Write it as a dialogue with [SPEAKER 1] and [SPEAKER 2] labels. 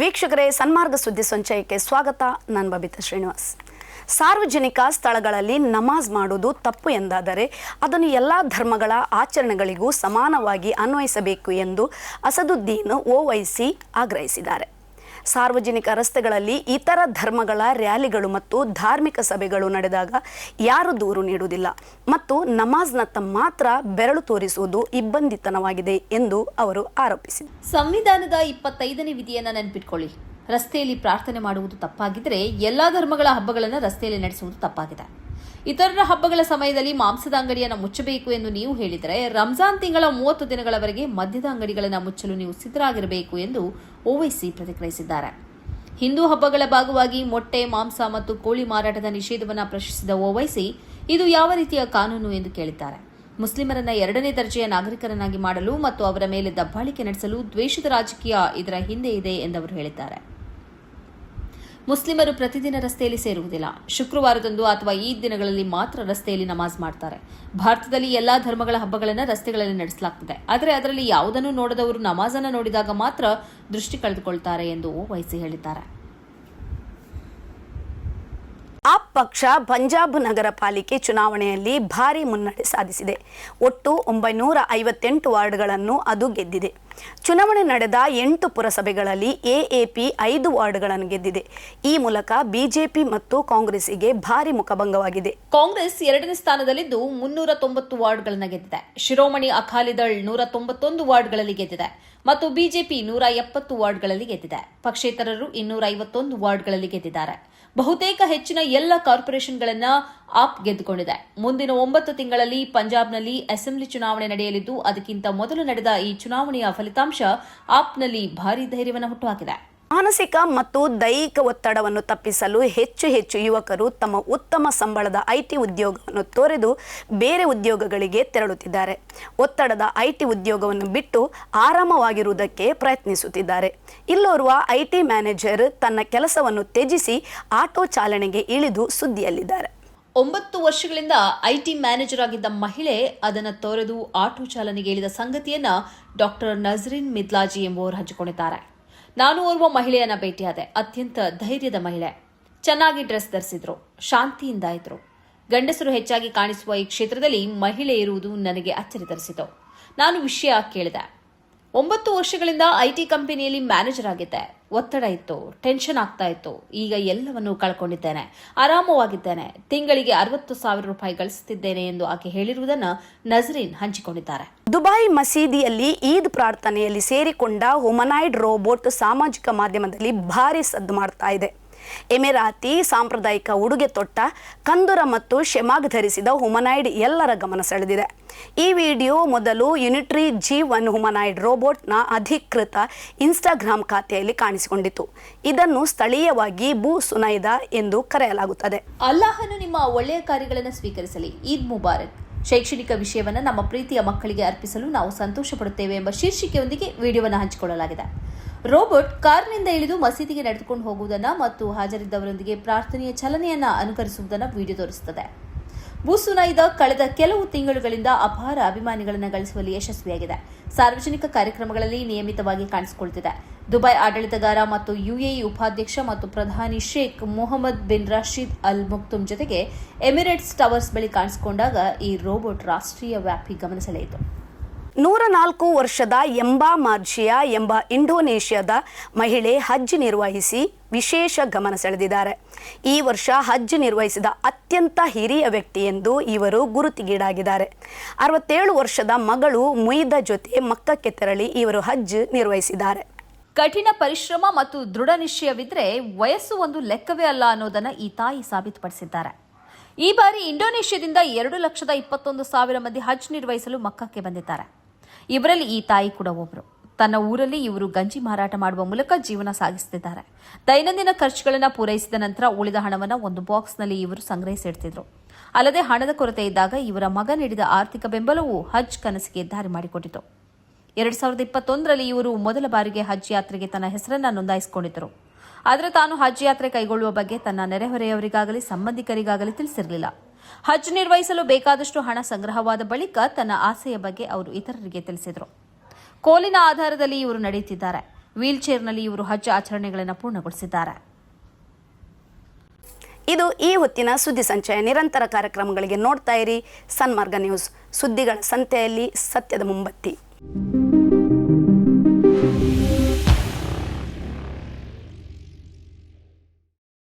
[SPEAKER 1] ವೀಕ್ಷಕರೇ, ಸನ್ಮಾರ್ಗ ಸುದ್ದಿ ಸಂಚಯಕ್ಕೆ ಸ್ವಾಗತ. ನಾನು ಬಬಿತಾ ಶ್ರೀನಿವಾಸ್. ಸಾರ್ವಜನಿಕ ಸ್ಥಳಗಳಲ್ಲಿ ನಮಾಜ್ ಮಾಡುವುದು ತಪ್ಪು ಎಂದಾದರೆ ಅದನ್ನು ಎಲ್ಲ ಧರ್ಮಗಳ ಆಚರಣೆಗಳಿಗೂ ಸಮಾನವಾಗಿ ಅನ್ವಯಿಸಬೇಕು ಎಂದು ಅಸದುದ್ದೀನ್ ಓವೈಸಿ ಆಗ್ರಹಿಸಿದ್ದಾರೆ. ಸಾರ್ವಜನಿಕ ರಸ್ತೆಗಳಲ್ಲಿ ಇತರ ಧರ್ಮಗಳ ರ್ಯಾಲಿಗಳು ಮತ್ತು ಧಾರ್ಮಿಕ ಸಭೆಗಳು ನಡೆದಾಗ ಯಾರು ದೂರು ನೀಡುವುದಿಲ್ಲ ಮತ್ತು ನಮಾಜ್ನತ್ತ ಮಾತ್ರ ಬೆರಳು ತೋರಿಸುವುದು ಇಬ್ಬಂದಿತನವಾಗಿದೆ ಎಂದು ಅವರು ಆರೋಪಿಸಿದರು.
[SPEAKER 2] ಸಂವಿಧಾನದ 25ನೇ ವಿಧಿಯನ್ನು ನೆನಪಿಟ್ಕೊಳ್ಳಿ. ರಸ್ತೆಯಲ್ಲಿ ಪ್ರಾರ್ಥನೆ ಮಾಡುವುದು ತಪ್ಪಾಗಿದ್ದರೆ ಎಲ್ಲಾ ಧರ್ಮಗಳ ಹಬ್ಬಗಳನ್ನು ರಸ್ತೆಯಲ್ಲಿ ನಡೆಸುವುದು ತಪ್ಪಾಗಿದೆ. ಇತರರ ಹಬ್ಬಗಳ ಸಮಯದಲ್ಲಿ ಮಾಂಸದ ಅಂಗಡಿಯನ್ನು ಮುಚ್ಚಬೇಕು ಎಂದು ನೀವು ಹೇಳಿದರೆ ರಂಜಾನ್ ತಿಂಗಳ 30 ದಿನಗಳವರೆಗೆ ಮದ್ಯದ ಅಂಗಡಿಗಳನ್ನು ಮುಚ್ಚಲು ನೀವು ಸಿದ್ಧರಾಗಿರಬೇಕು ಎಂದು ಓವೈಸಿ ಪ್ರತಿಕ್ರಿಯಿಸಿದ್ದಾರೆ. ಹಿಂದೂ ಹಬ್ಬಗಳ ಭಾಗವಾಗಿ ಮೊಟ್ಟೆ, ಮಾಂಸ ಮತ್ತು ಕೋಳಿ ಮಾರಾಟದ ನಿಷೇಧವನ್ನು ಪ್ರಶ್ನಿಸಿದ ಓವೈಸಿ ಇದು ಯಾವ ರೀತಿಯ ಕಾನೂನು ಎಂದು ಕೇಳಿದ್ದಾರೆ. ಮುಸ್ಲಿಮರನ್ನ 2ನೇ ದರ್ಜೆಯ ನಾಗರಿಕರನ್ನಾಗಿ ಮಾಡಲು ಮತ್ತು ಅವರ ಮೇಲೆ ದಬ್ಬಾಳಿಕೆ ನಡೆಸಲು ದ್ವೇಷದ ರಾಜಕೀಯ ಇದರ ಹಿಂದೆ ಇದೆ ಎಂದು ಅವರು ಹೇಳಿದ್ದಾರೆ. ಮುಸ್ಲಿಮರು ಪ್ರತಿದಿನ ರಸ್ತೆಯಲ್ಲಿ ಸೇರುವುದಿಲ್ಲ. ಶುಕ್ರವಾರದಂದು ಅಥವಾ ಈದ್ ದಿನಗಳಲ್ಲಿ ಮಾತ್ರ ರಸ್ತೆಯಲ್ಲಿ ನಮಾಜ್ ಮಾಡ್ತಾರೆ. ಭಾರತದಲ್ಲಿ ಎಲ್ಲಾ ಧರ್ಮಗಳ ಹಬ್ಬಗಳನ್ನು ರಸ್ತೆಗಳಲ್ಲಿ ನಡೆಸಲಾಗುತ್ತದೆ. ಆದರೆ ಅದರಲ್ಲಿ ಯಾವುದನ್ನು ನೋಡದವರು ನಮಾಜನ್ನು ನೋಡಿದಾಗ ಮಾತ್ರ ದೃಷ್ಟಿ ಕಳೆದುಕೊಳ್ತಾರೆ ಎಂದು ಓವೈಸಿ ಹೇಳಿದ್ದಾರೆ.
[SPEAKER 1] ಆಪ್ ಪಕ್ಷ ಪಂಜಾಬ್ ನಗರ ಪಾಲಿಕೆ ಚುನಾವಣೆಯಲ್ಲಿ ಭಾರಿ ಮುನ್ನಡೆ ಸಾಧಿಸಿದೆ. ಒಟ್ಟು 958 ವಾರ್ಡ್ಗಳನ್ನು ಅದು ಗೆದ್ದಿದೆ. ಚುನಾವಣೆ ನಡೆದ 8 ಪುರಸಭೆಗಳಲ್ಲಿ ಎಎಪಿ 5 ವಾರ್ಡ್ಗಳನ್ನು ಗೆದ್ದಿದೆ. ಈ ಮೂಲಕ ಬಿಜೆಪಿ ಮತ್ತು ಕಾಂಗ್ರೆಸ್ಸಿಗೆ ಭಾರಿ ಮುಖಭಂಗವಾಗಿದೆ.
[SPEAKER 2] ಕಾಂಗ್ರೆಸ್ 2ನೇ ಸ್ಥಾನದಲ್ಲಿದ್ದು 390 ವಾರ್ಡ್ಗಳನ್ನು ಗೆದ್ದಿದೆ. ಶಿರೋಮಣಿ ಅಕಾಲಿದಳ್ 191 ವಾರ್ಡ್ಗಳಲ್ಲಿ ಗೆದ್ದಿದೆ ಮತ್ತು ಬಿಜೆಪಿ 170 ವಾರ್ಡ್ಗಳಲ್ಲಿ ಗೆದ್ದಿದೆ. ಪಕ್ಷೇತರರು 251 ವಾರ್ಡ್ಗಳಲ್ಲಿ ಗೆದ್ದಿದ್ದಾರೆ. ಬಹುತೇಕ ಹೆಚ್ಚಿನ ಎಲ್ಲ ಕಾರ್ಪೊರೇಷನ್ಗಳನ್ನು ಆಪ್ ಗೆದ್ದುಕೊಂಡಿದೆ. ಮುಂದಿನ 9 ತಿಂಗಳಲ್ಲಿ ಪಂಜಾಬ್ನಲ್ಲಿ ಅಸೆಂಬ್ಲಿ ಚುನಾವಣೆ ನಡೆಯಲಿದ್ದು ಅದಕ್ಕಿಂತ ಮೊದಲು ನಡೆದ ಈ ಚುನಾವಣೆಯ ಫಲಿತಾಂಶ ಆಪ್ನಲ್ಲಿ ಭಾರೀ ಧೈರ್ಯವನ್ನು ಹುಟ್ಟುಹಾಕಿದೆ.
[SPEAKER 1] ಮಾನಸಿಕ ಮತ್ತು ದೈಹಿಕ ಒತ್ತಡವನ್ನು ತಪ್ಪಿಸಲು ಹೆಚ್ಚು ಯುವಕರು ತಮ್ಮ ಉತ್ತಮ ಸಂಬಳದ ಐಟಿ ಉದ್ಯೋಗವನ್ನು ತೊರೆದು ಬೇರೆ ಉದ್ಯೋಗಗಳಿಗೆ ತೆರಳುತ್ತಿದ್ದಾರೆ. ಒತ್ತಡದ ಐಟಿ ಉದ್ಯೋಗವನ್ನು ಬಿಟ್ಟು ಆರಾಮವಾಗಿರುವುದಕ್ಕೆ ಪ್ರಯತ್ನಿಸುತ್ತಿದ್ದಾರೆ. ಇಲ್ಲೋರ್ವ ಐಟಿ ಮ್ಯಾನೇಜರ್ ತನ್ನ ಕೆಲಸವನ್ನು ತ್ಯಜಿಸಿ ಆಟೋ ಚಾಲನೆಗೆ ಇಳಿದು ಸುದ್ದಿಯಲ್ಲಿದ್ದಾರೆ.
[SPEAKER 2] 9 ವರ್ಷಗಳಿಂದ ಐಟಿ ಮ್ಯಾನೇಜರ್ ಆಗಿದ್ದ ಮಹಿಳೆ ಅದನ್ನು ತೊರೆದು ಆಟೋ ಚಾಲನೆಗೆ ಇಳಿದ ಸಂಗತಿಯನ್ನ ಡಾಕ್ಟರ್ ನಜರಿನ್ ಮಿದ್ಲಾಜಿ ಎಂಬುವರು ಹಂಚಿಕೊಂಡಿದ್ದಾರೆ. ನಾನು ಓರ್ವ ಮಹಿಳೆಯನ್ನ ಭೇಟಿಯಾದೆ. ಅತ್ಯಂತ ಧೈರ್ಯದ ಮಹಿಳೆ. ಚೆನ್ನಾಗಿ ಡ್ರೆಸ್ ಧರಿಸಿದ್ರು, ಶಾಂತಿಯಿಂದ ಇದ್ರು. ಗಂಡಸರು ಹೆಚ್ಚಾಗಿ ಕಾಣಿಸುವ ಈ ಕ್ಷೇತ್ರದಲ್ಲಿ ಮಹಿಳೆ ಇರುವುದು ನನಗೆ ಅಚ್ಚರಿ ತರಿಸಿತು. ನಾನು ವಿಷಯ ಕೇಳಿದೆ. 9 ವರ್ಷಗಳಿಂದ ಐಟಿ ಕಂಪನಿಯಲ್ಲಿ ಮ್ಯಾನೇಜರ್ ಆಗಿದ್ದೆ. ಒತ್ತಡ ಇತ್ತು, ಟೆನ್ಷನ್ ಆಗ್ತಾ ಇತ್ತು. ಈಗ ಎಲ್ಲವನ್ನೂ ಕಳ್ಕೊಂಡಿದ್ದೇನೆ, ಆರಾಮವಾಗಿದ್ದೇನೆ. ತಿಂಗಳಿಗೆ 60,000 ರೂಪಾಯಿ ಗಳಿಸುತ್ತಿದ್ದೇನೆ ಎಂದು ಆಕೆ ಹೇಳಿರುವುದನ್ನು ನಜರೀನ್ ಹಂಚಿಕೊಂಡಿದ್ದಾರೆ.
[SPEAKER 1] ದುಬೈ ಮಸೀದಿಯಲ್ಲಿ ಈದ್ ಪ್ರಾರ್ಥನೆಯಲ್ಲಿ ಸೇರಿಕೊಂಡ ಹುಮನಾಯ್ಡ್ ರೋಬೋಟ್ ಸಾಮಾಜಿಕ ಮಾಧ್ಯಮದಲ್ಲಿ ಭಾರಿ ಸದ್ದು ಮಾಡ್ತಾ ಇದೆ. ಎಮಿರಾತಿ ಸಾಂಪ್ರದಾಯಿಕ ಉಡುಗೆ ತೊಟ್ಟ ಕಂದುರ ಮತ್ತು ಶೆಮಾಗ್ ಧರಿಸಿದ ಹುಮನಾಯ್ಡ್ ಎಲ್ಲರ ಗಮನ ಸೆಳೆದಿದೆ. ಈ ವಿಡಿಯೋ ಮೊದಲು ಯುನಿಟ್ರಿ G1 ಹುಮನಾಯ್ಡ್ ರೋಬೋಟ್ನ ಅಧಿಕೃತ ಇನ್ಸ್ಟಾಗ್ರಾಮ್ ಖಾತೆಯಲ್ಲಿ ಕಾಣಿಸಿಕೊಂಡಿತು. ಇದನ್ನು ಸ್ಥಳೀಯವಾಗಿ ಬೂ ಸುನೈದಾ ಎಂದು ಕರೆಯಲಾಗುತ್ತದೆ.
[SPEAKER 2] ಅಲ್ಲಾಹನು ನಿಮ್ಮ ಒಳ್ಳೆಯ ಕಾರ್ಯಗಳನ್ನು ಸ್ವೀಕರಿಸಲಿ, ಈದ್ ಮುಬಾರಕ್. ಶೈಕ್ಷಣಿಕ ವಿಷಯವನ್ನು ನಮ್ಮ ಪ್ರೀತಿಯ ಮಕ್ಕಳಿಗೆ ಅರ್ಪಿಸಲು ನಾವು ಸಂತೋಷ ಪಡುತ್ತೇವೆ ಎಂಬ ಶೀರ್ಷಿಕೆಯೊಂದಿಗೆ ವಿಡಿಯೋವನ್ನು ಹಂಚಿಕೊಳ್ಳಲಾಗಿದೆ. ರೋಬೋಟ್ ಕಾರ್ನಿಂದ ಇಳಿದು ಮಸೀದಿಗೆ ನಡೆದುಕೊಂಡು ಹೋಗುವುದನ್ನು ಮತ್ತು ಹಾಜರಿದ್ದವರೊಂದಿಗೆ ಪ್ರಾರ್ಥನೆಯ ಚಲನೆಯನ್ನು ಅನುಕರಿಸುವುದನ್ನು ವಿಡಿಯೋ ತೋರಿಸುತ್ತದೆ. ಬೂಸುನೈದ ಕಳೆದ ಕೆಲವು ತಿಂಗಳುಗಳಿಂದ ಅಪಾರ ಅಭಿಮಾನಿಗಳನ್ನು ಗಳಿಸುವಲ್ಲಿ ಯಶಸ್ವಿಯಾಗಿದೆ. ಸಾರ್ವಜನಿಕ ಕಾರ್ಯಕ್ರಮಗಳಲ್ಲಿ ನಿಯಮಿತವಾಗಿ ಕಾಣಿಸಿಕೊಳ್ಳುತ್ತಿದೆ. ದುಬೈ ಆಡಳಿತಗಾರ ಮತ್ತು ಯುಎಇ ಉಪಾಧ್ಯಕ್ಷ ಮತ್ತು ಪ್ರಧಾನಿ ಶೇಖ್ ಮೊಹಮ್ಮದ್ ಬಿನ್ ರಶೀದ್ ಅಲ್ ಮುಕ್ತುಮ್ ಜೊತೆಗೆ ಎಮಿರೇಟ್ಸ್ ಟವರ್ಸ್ ಬಳಿ ಕಾಣಿಸಿಕೊಂಡಾಗ ಈ ರೋಬೋಟ್ ರಾಷ್ಟ್ರೀಯ ವ್ಯಾಪಿ ಗಮನ ಸೆಳೆಯಿತು.
[SPEAKER 1] 104 ವರ್ಷದ ಎಂಬಾ ಮಾರ್ಜಿಯಾ ಎಂಬ ಇಂಡೋನೇಷ್ಯಾದ ಮಹಿಳೆ ಹಜ್ ನಿರ್ವಹಿಸಿ ವಿಶೇಷ ಗಮನ ಸೆಳೆದಿದ್ದಾರೆ. ಈ ವರ್ಷ ಹಜ್ ನಿರ್ವಹಿಸಿದ ಅತ್ಯಂತ ಹಿರಿಯ ವ್ಯಕ್ತಿ ಎಂದು ಇವರು ಗುರುತಿಗೀಡಾಗಿದ್ದಾರೆ. 67 ವರ್ಷದ ಮಗಳು ಮುಯಿದ ಜೊತೆ ಮಕ್ಕಕ್ಕೆ ತೆರಳಿ ಇವರು ಹಜ್ ನಿರ್ವಹಿಸಿದ್ದಾರೆ.
[SPEAKER 2] ಕಠಿಣ ಪರಿಶ್ರಮ ಮತ್ತು ದೃಢ ನಿಶ್ಚಯವಿದ್ರೆ ವಯಸ್ಸು ಒಂದು ಲೆಕ್ಕವೇ ಅಲ್ಲ ಅನ್ನೋದನ್ನು ಈ ತಾಯಿ ಸಾಬೀತುಪಡಿಸಿದ್ದಾರೆ. ಈ ಬಾರಿ ಇಂಡೋನೇಷ್ಯಾದಿಂದ 2,21,000 ಮಂದಿ ಹಜ್ ನಿರ್ವಹಿಸಲು ಮಕ್ಕಕ್ಕೆ ಬಂದಿದ್ದಾರೆ. ಇವರಲ್ಲಿ ಈ ತಾಯಿ ಕೂಡ ಒಬ್ಬರು. ತನ್ನ ಊರಲ್ಲಿ ಇವರು ಗಂಜಿ ಮಾರಾಟ ಮಾಡುವ ಮೂಲಕ ಜೀವನ ಸಾಗಿಸುತ್ತಿದ್ದಾರೆ. ದೈನಂದಿನ ಖರ್ಚುಗಳನ್ನು ಪೂರೈಸಿದ ನಂತರ ಉಳಿದ ಹಣವನ್ನು ಒಂದು ಬಾಕ್ಸ್ನಲ್ಲಿ ಇವರು ಸಂಗ್ರಹಿಸಿಡ್ತಿದ್ರು. ಅಲ್ಲದೆ ಹಣದ ಕೊರತೆ ಇದ್ದಾಗ ಇವರ ಮಗ ನೀಡಿದ ಆರ್ಥಿಕ ಬೆಂಬಲವು ಹಜ್ ಕನಸಿಗೆ ದಾರಿ ಮಾಡಿಕೊಟ್ಟಿತು. 2021ರಲ್ಲಿ ಇವರು ಮೊದಲ ಬಾರಿಗೆ ಹಜ್ ಯಾತ್ರೆಗೆ ತನ್ನ ಹೆಸರನ್ನು ನೋಂದಾಯಿಸಿಕೊಂಡಿದ್ದರು. ಆದರೆ ತಾನು ಹಜ್ ಯಾತ್ರೆ ಕೈಗೊಳ್ಳುವ ಬಗ್ಗೆ ತನ್ನ ನೆರೆಹೊರೆಯವರಿಗಾಗಲಿ ಸಂಬಂಧಿಕರಿಗಾಗಲಿ ತಿಳಿಸಿರಲಿಲ್ಲ. ಹಜ್ ನಿರ್ವಹಿಸಲು ಬೇಕಾದಷ್ಟು ಹಣ ಸಂಗ್ರಹವಾದ ಬಳಿಕ ತನ್ನ ಆಸೆಯ ಬಗ್ಗೆ ಅವರು ಇತರರಿಗೆ ತಿಳಿಸಿದರು. ಕೋಲಿನ ಆಧಾರದಲ್ಲಿ ಇವರು ನಡೆಯುತ್ತಿದ್ದಾರೆ. ವೀಲ್ ಚೇರ್ನಲ್ಲಿ ಇವರು ಹಜ್ ಆಚರಣೆಗಳನ್ನು ಪೂರ್ಣಗೊಳಿಸಿದ್ದಾರೆ.
[SPEAKER 1] ಇದು ಈ ಹೊತ್ತಿನ ಸುದ್ದಿ ಸಂಚಯ. ನಿರಂತರ ಕಾರ್ಯಕ್ರಮಗಳಿಗೆ ನೋಡ್ತಾ ಇರಿ ಸನ್ಮಾರ್ಗ ನ್ಯೂಸ್. ಸುದ್ದಿಗಳ ಸಂತೆಯಲ್ಲಿ ಸತ್ಯದ ಮುಂಬತ್ತಿ.